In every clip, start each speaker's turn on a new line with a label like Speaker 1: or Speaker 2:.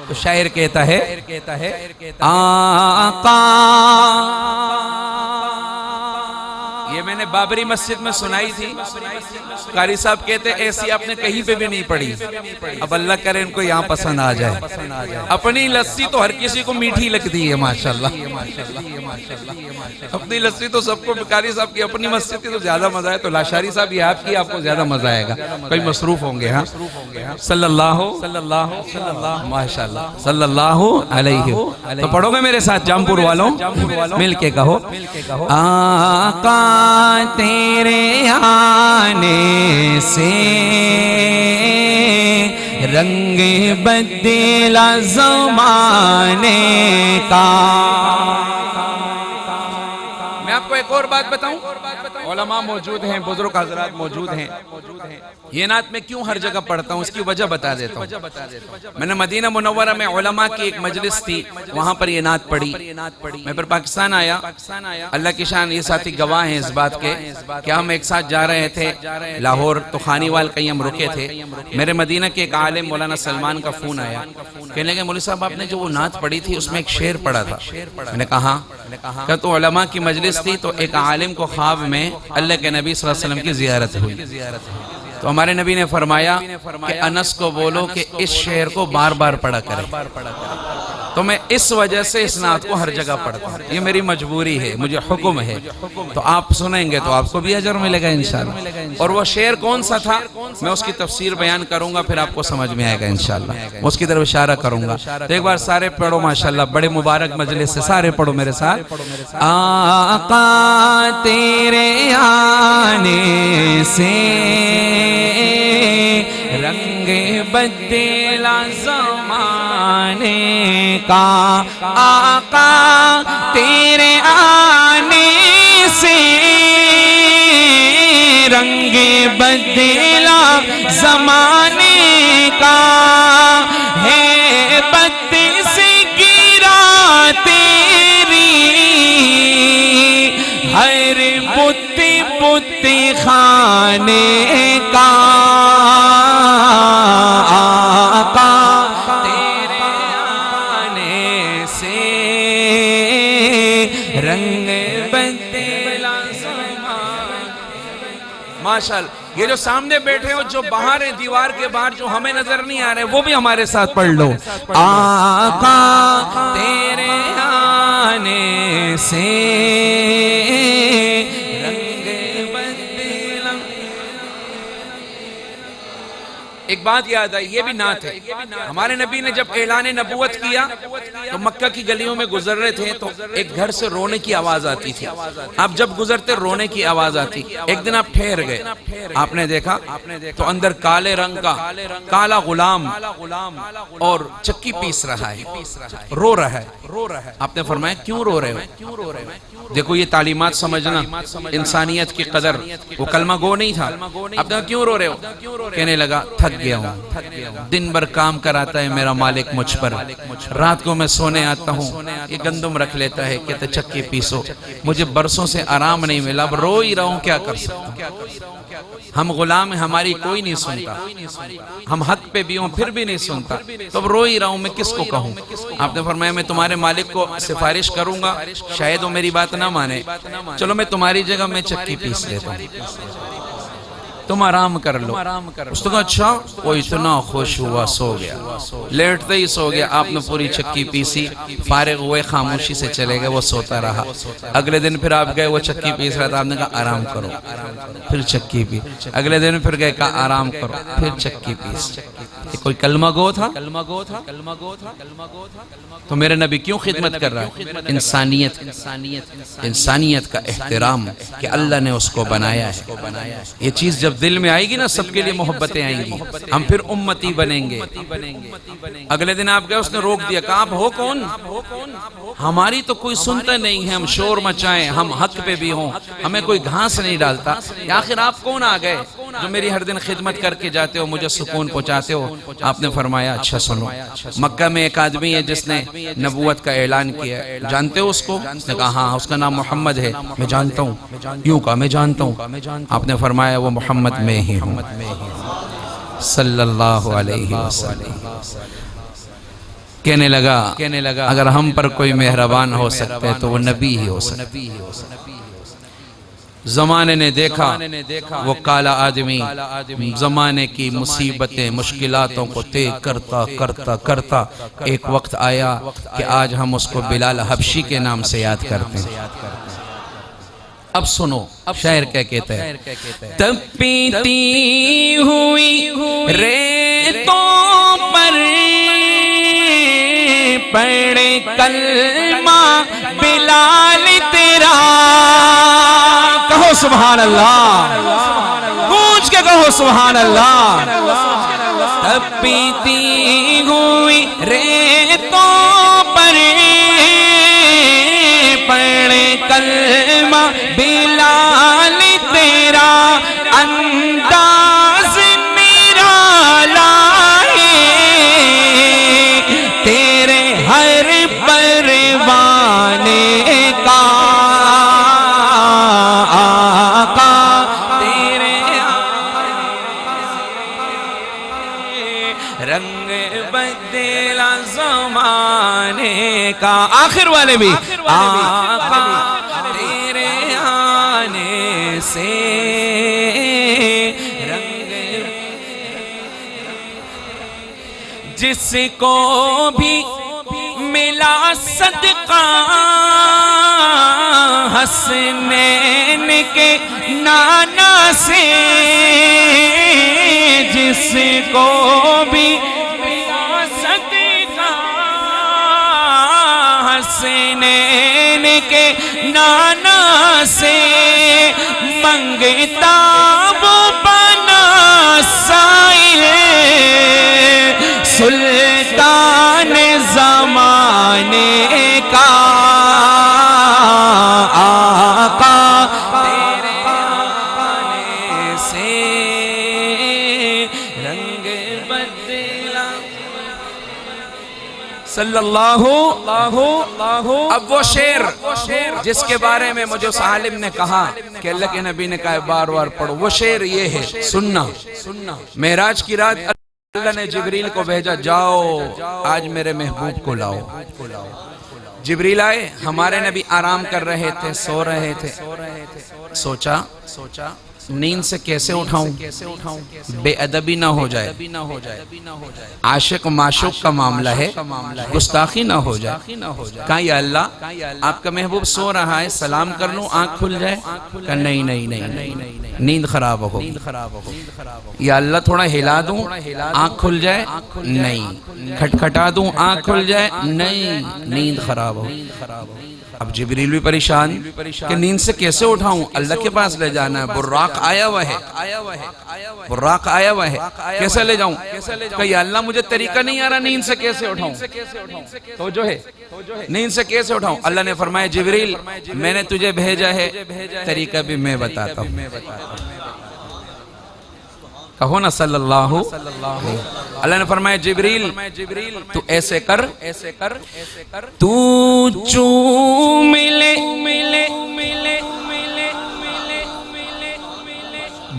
Speaker 1: تو شاعر کہتا ہے آقا، یہ میں نے بابری مسجد میں سنائی تھی، قاری صاحب کہتے ایسی آپ نے کہیں پہ بھی نہیں پڑھی، اب اللہ کرے ان کو یہاں پسند آ جائے۔ اپنی لسی تو ہر کسی کو میٹھی لگتی ہے ماشاءاللہ، اپنی لسی تو سب کو، قاری صاحب کی اپنی مسجد کی تو زیادہ مزہ ہے، تو لاشاری صاحب یہ آپ کی، آپ کو زیادہ مزہ آئے گا، کوئی مصروف ہوں گے۔ ہاں صلی اللہ ماشاءاللہ صلی اللہ علیہ، تو پڑھو گے میرے ساتھ جامپور والوں، مل کے کہو آقا تیرے آنے سے رنگ بدلا زمانے کا۔ میں آپ کو ایک اور بات بتاؤں، علماء موجود ہیں، بزرگ حضرات موجود ہیں، یہ نعت میں کیوں ہر جگہ پڑھتا ہوں اس کی وجہ بتا دیتا ہوں۔ میں نے مدینہ منورہ میں علماء کی ایک مجلس تھی، وہاں پر یہ نعت پڑھی، میں پھر پاکستان آیا، اللہ کی شان یہ ساتھی گواہ ہیں اس بات کے کہ ہم ایک ساتھ جا رہے تھے لاہور، تو خانیوال کہیں ہم رکے تھے، میرے مدینہ کے ایک عالم مولانا سلمان کا فون آیا، کہنے لگے مولوی صاحب آپ نے جو وہ نعت پڑھی تھی اس میں ایک شعر پڑھا تھا۔ میں نے کہا کہ تو علماء کی مجلس تھی، تو ایک عالم کو خواب میں اللہ کے نبی صلی اللہ علیہ وسلم کی زیارت ہوئی، تو ہمارے نبی نے فرمایا کہ انس کو بولو کہ اس شعر کو بار بار پڑھا کرے، تو میں اس وجہ سے اس نعت کو ہر جگہ پڑھتا ہوں، یہ میری مجبوری ہے، مجھے حکم ہے، تو آپ سنیں گے تو آپ کو بھی اجر ملے گا انشاءاللہ۔ اور وہ شعر کون سا تھا میں اس کی تفسیر بیان کروں گا، پھر آپ کو سمجھ میں آئے گا انشاءاللہ، اس کی طرف اشارہ کروں گا۔ تو ایک بار سارے پڑھو ماشاءاللہ، بڑے مبارک مجلس سے سارے پڑھو میرے ساتھ۔ آقا تیرے آنے سے رنگ بدلا زمانے کا، آقا تیرے آنے سے رنگ بدلا زمانے کا، ہے بت سے گرا تیری ہر بت بت خانے کا، ماشاءاللہ۔ یہ جو سامنے بیٹھے ہو، جو باہر ہیں دیوار کے باہر، جو ہمیں نظر نہیں آ رہے، وہ بھی ہمارے ساتھ پڑھ لو۔ آقا تیرے آنے سے رنگ بدلا۔ ایک بات یاد آئی، یہ بھی نعت ہے، ہمارے نبی نے جب اعلان نبوت کیا تو مکہ کی گلیوں میں گزر رہے تھے، تو ایک گھر سے رونے کی آواز آتی تھی، آپ جب گزرتے رونے کی آواز آتی۔ ایک دن آپ ٹھہر گئے، آپ نے دیکھا تو اندر کالے رنگ کا کالا غلام اور چکی پیس رہا ہے، رو رہا ہے۔ آپ نے فرمایا کیوں رو رہے ہو؟ دیکھو یہ تعلیمات سمجھنا، انسانیت کی قدر، وہ کلمہ گو نہیں تھا۔ آپ نے کیوں رو رہے ہو؟ کہنے لگا تھک گیا ہوں، دن بھر کام کراتا ہے میرا مالک مجھ پر، رات کو میں سونے آتا ہوں، یہ گندم رکھ لیتا ہے، کہتے چکی پیسو، مجھے برسوں سے آرام نہیں ملا، اب رو ہی رہا ہوں، کیا کر سکتا ہوں؟ ہم غلام ہیں، ہماری کوئی نہیں سنتا، ہم حق پہ بھی ہوں پھر بھی نہیں سنتا، تو اب رو ہی رہا ہوں، میں کس کو کہوں؟ آپ نے فرمایا میں تمہارے مالک کو سفارش کروں گا، شاید وہ میری بات نہ مانے، چلو میں تمہاری جگہ میں چکی پیس لیتا ہوں، تم آرام کر لو۔ اس نے کہا اچھا، وہ اتنا خوش ہوا، سو گیا، لیٹتے ہی سو گیا۔ آپ نے پوری چکی پیسی، فارغ ہوئے، خاموشی سے چلے گئے، وہ سوتا رہا۔ اگلے دن پھر آپ گئے، وہ چکی پیس رہا تھا، آپ نے کہا آرام کرو، پھر چکی پی۔ اگلے دن پھر گئے، کہا آرام کرو، پھر چکی پیس۔ یہ کوئی کلمہ گو تھا؟ تو میرے نبی کیوں خدمت کر رہا ہے؟ انسانیت کا احترام کہ اللہ نے اس کو بنایا ہے۔ یہ چیز جب دل میں آئے گی نا، سب کے لیے محبتیں آئیں گی، ہم پھر امتی بنیں گے۔ اگلے دن آپ گئے، اس نے روک دیا، کہا آپ ہو کون؟ ہماری تو کوئی سنتا نہیں ہے، ہم شور مچائیں، ہم حق پہ بھی ہوں، ہمیں کوئی گھاس نہیں ڈالتا، آخر آپ کون آ گئے جو میری ہر دن خدمت کر کے جاتے ہو، مجھے سکون پہنچاتے ہو؟ آپ نے فرمایا اچھا سنو، مکہ میں ایک آدمی ہے جس نے نبوت کا اعلان کیا، جانتے ہو اس کو؟ اس نے کہا ہاں، اس کا نام محمد ہے۔ میں جانتا ہوں، یوں کہا میں جانتا ہوں۔ آپ نے فرمایا وہ محمد میں ہی ہوں۔ صلی اللہ علیہ وسلم کہنے لگا اگر ہم پر کوئی مہربان ہو سکتے تو وہ نبی ہی ہو سکتے. زمانے نے دیکھا وہ کالا آدمی زمانے کی مصیبتیں مشکلاتوں کو طے کرتا کرتا کرتا ایک وقت آیا کہ آج ہم اس کو بلال حبشی کے نام سے یاد کرتے ہیں. اب سنو شاعر کیا کہتا ہے. تپتی ہوئی ریتوں پر پڑھے کلمہ بلال تیرا. کہو سبحان اللہ, گونج کے کہو سبحان اللہ. تپتی ہوئی ریتوں پر پڑھے کلمہ بلال تیرا, انداز میرا لائے تیرے ہر پروانے کا آقا, تیرے رنگ بدلا زمانے کا. آخر والے بھی آقا تیرے آنے سے رنگ, جس کو بھی ملا صدقہ حسنین کے نانا سے, جس کو بھی ملا صدقہ حسنین کے نانا سے, منگتا وہ بنا سائل سلطان زمانے کا آقا تیرے آنے سے رنگ بدلا. صلی اللہ. اب وہ شعر جس کے بارے میں مجھے سالم نے کہا کہ اللہ کے نبی نے کہا بار بار پڑھو, وہ شعر یہ ہے سننا. معراج کی رات اللہ نے جبریل کو بھیجا, جاؤ آج میرے محبوب کو لاؤ. جبریل آئے, ہمارے نبی آرام کر رہے تھے, سو رہے تھے. سوچا نیند سے کیسے اٹھاؤں, بے ادبی نہ ہو جائے, عاشق معشوق کا معاملہ ہے, گستاخی نہ ہو جائے. کہا یا اللہ آپ کا محبوب سو رہا ہے, سلام کر لوں آنکھ کھل جائے. کہا نہیں, نیند خراب ہو. یا اللہ تھوڑا ہلا دوں آنکھ کھل جائے, نہیں. کھٹکھٹا دوں آنکھ کھل جائے, نہیں, نیند خراب ہو. اب جبریل بھی پریشان کہ نیند سے کیسے اٹھاؤں, اللہ کے پاس لے جانا ہے, براق آیا ہوا ہے, براق آیا ہوا ہے, کیسے لے جاؤں. کہ یا اللہ مجھے طریقہ نہیں آ رہا نیند سے کیسے اٹھاؤں, تو جو ہے نیند سے کیسے اٹھاؤں. اللہ نے فرمایا جبریل میں نے تجھے بھیجا ہے, طریقہ بھی میں بتاتا ہوں. کہو نا صلی اللہ. اللہ نے فرمایا جبریل تو ایسے کر, تو چوم لے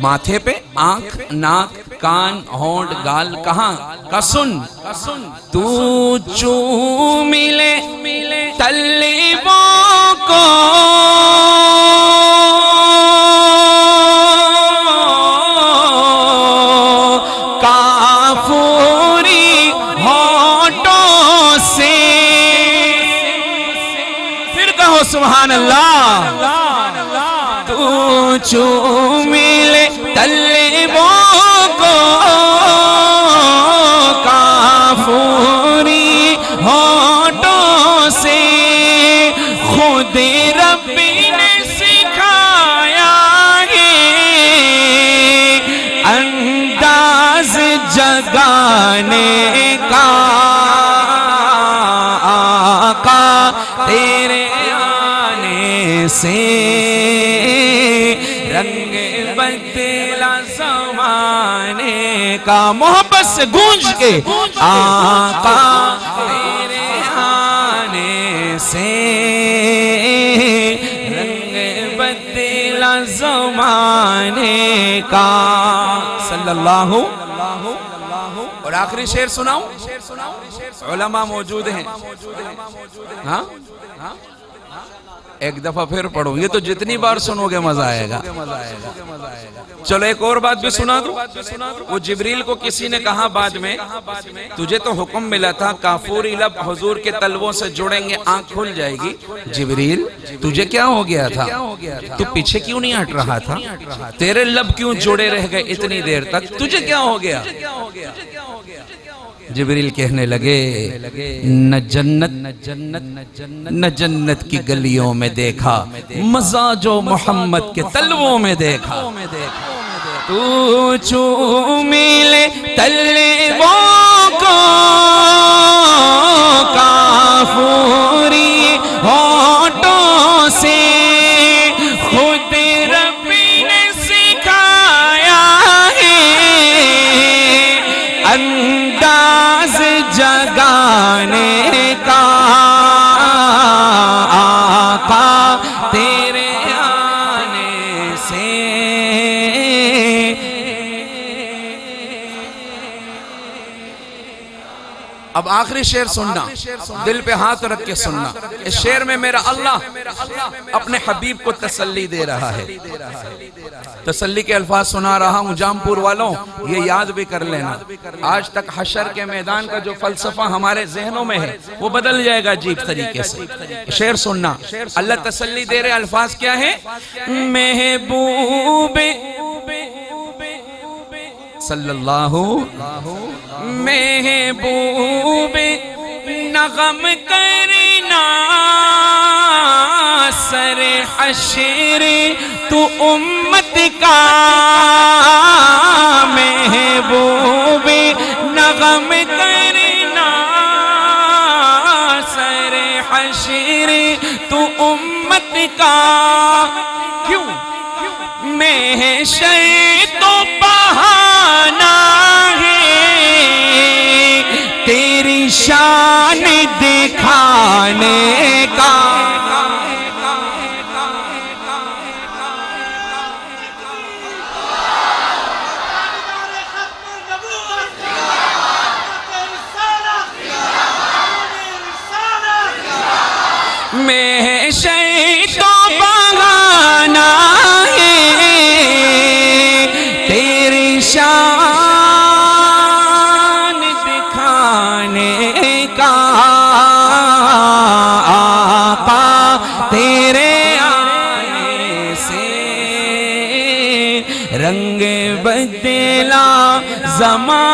Speaker 1: ماتھے پہ, آنکھ ناک کان ہونٹ گال کہاں کا سن, تو چوم لے طلبوں کو کافوری ہونٹوں سے. پھر کہو سبحان اللہ. تو چوم لے طلبوں کو کافوری ہونٹوں سے, خود ربی نے سکھایا ہے انداز جگانے کا. آقا تیرے آنے سے رنگ بدلا زمانے کا. محبت سے گونج کے آقا تیرے آنے سے رنگ بدلا زمانے کا. صلی اللہ اور آخری شعر سناؤں؟ علماء موجود ہیں، ہاں ایک دفعہ پھر پڑھو، یہ تو جتنی بار سنو گے مزہ آئے گا۔ چلو ایک اور بات بھی سنا دوں۔ وہ جبریل کو کسی نے کہا بعد میں، تجھے تو حکم ملا تھا کافوری لب حضور کے تلووں سے جڑیں گے آنکھ کھل جائے گی، جبریل تجھے کیا ہو گیا تھا؟ تو پیچھے کیوں نہیں ہٹ رہا تھا؟ تیرے لب کیوں جوڑے رہ گئے اتنی دیر تک؟ تجھے کیا ہو گیا؟ جبریل کہنے لگے نہ جنت کی گلیوں میں دیکھا، مزہ جو محمد کے تلووں میں دیکھا۔ تو چومی لے تلووں کو کافوری ہونٹوں سے، خود رب نے سکھایا ہے انداز جگانے کا، آقا تیرے آنے سے۔ اب آخری شعر سننا، دل پہ ہاتھ رکھ کے سننا۔ اس شعر میں میرا اللہ اپنے حبیب کو تسلی دے رہا ہے۔ تسلی کے الفاظ سنا رہا ہوں، جامپور والوں یہ یاد بھی کر لینا، آج تک حشر کے میدان کا جو فلسفہ ہمارے ذہنوں میں ہے وہ بدل جائے گا عجیب طریقے سے۔ شعر سننا، اللہ تسلی دے رہے، الفاظ کیا ہے؟ محبوب صلی اللہ محبوب نغم کرنا سر حشر تو امت کا، محبوب نغم کرنا سر حشر تو امت کا۔ کیوں؟ محشر تو بہانہ ہے تیری شان دکھانے کا۔ محشر تو بہانہ ہے تیری شان دکھانے کا، آقا تیرے آنے سے رنگ بدلا زمانہ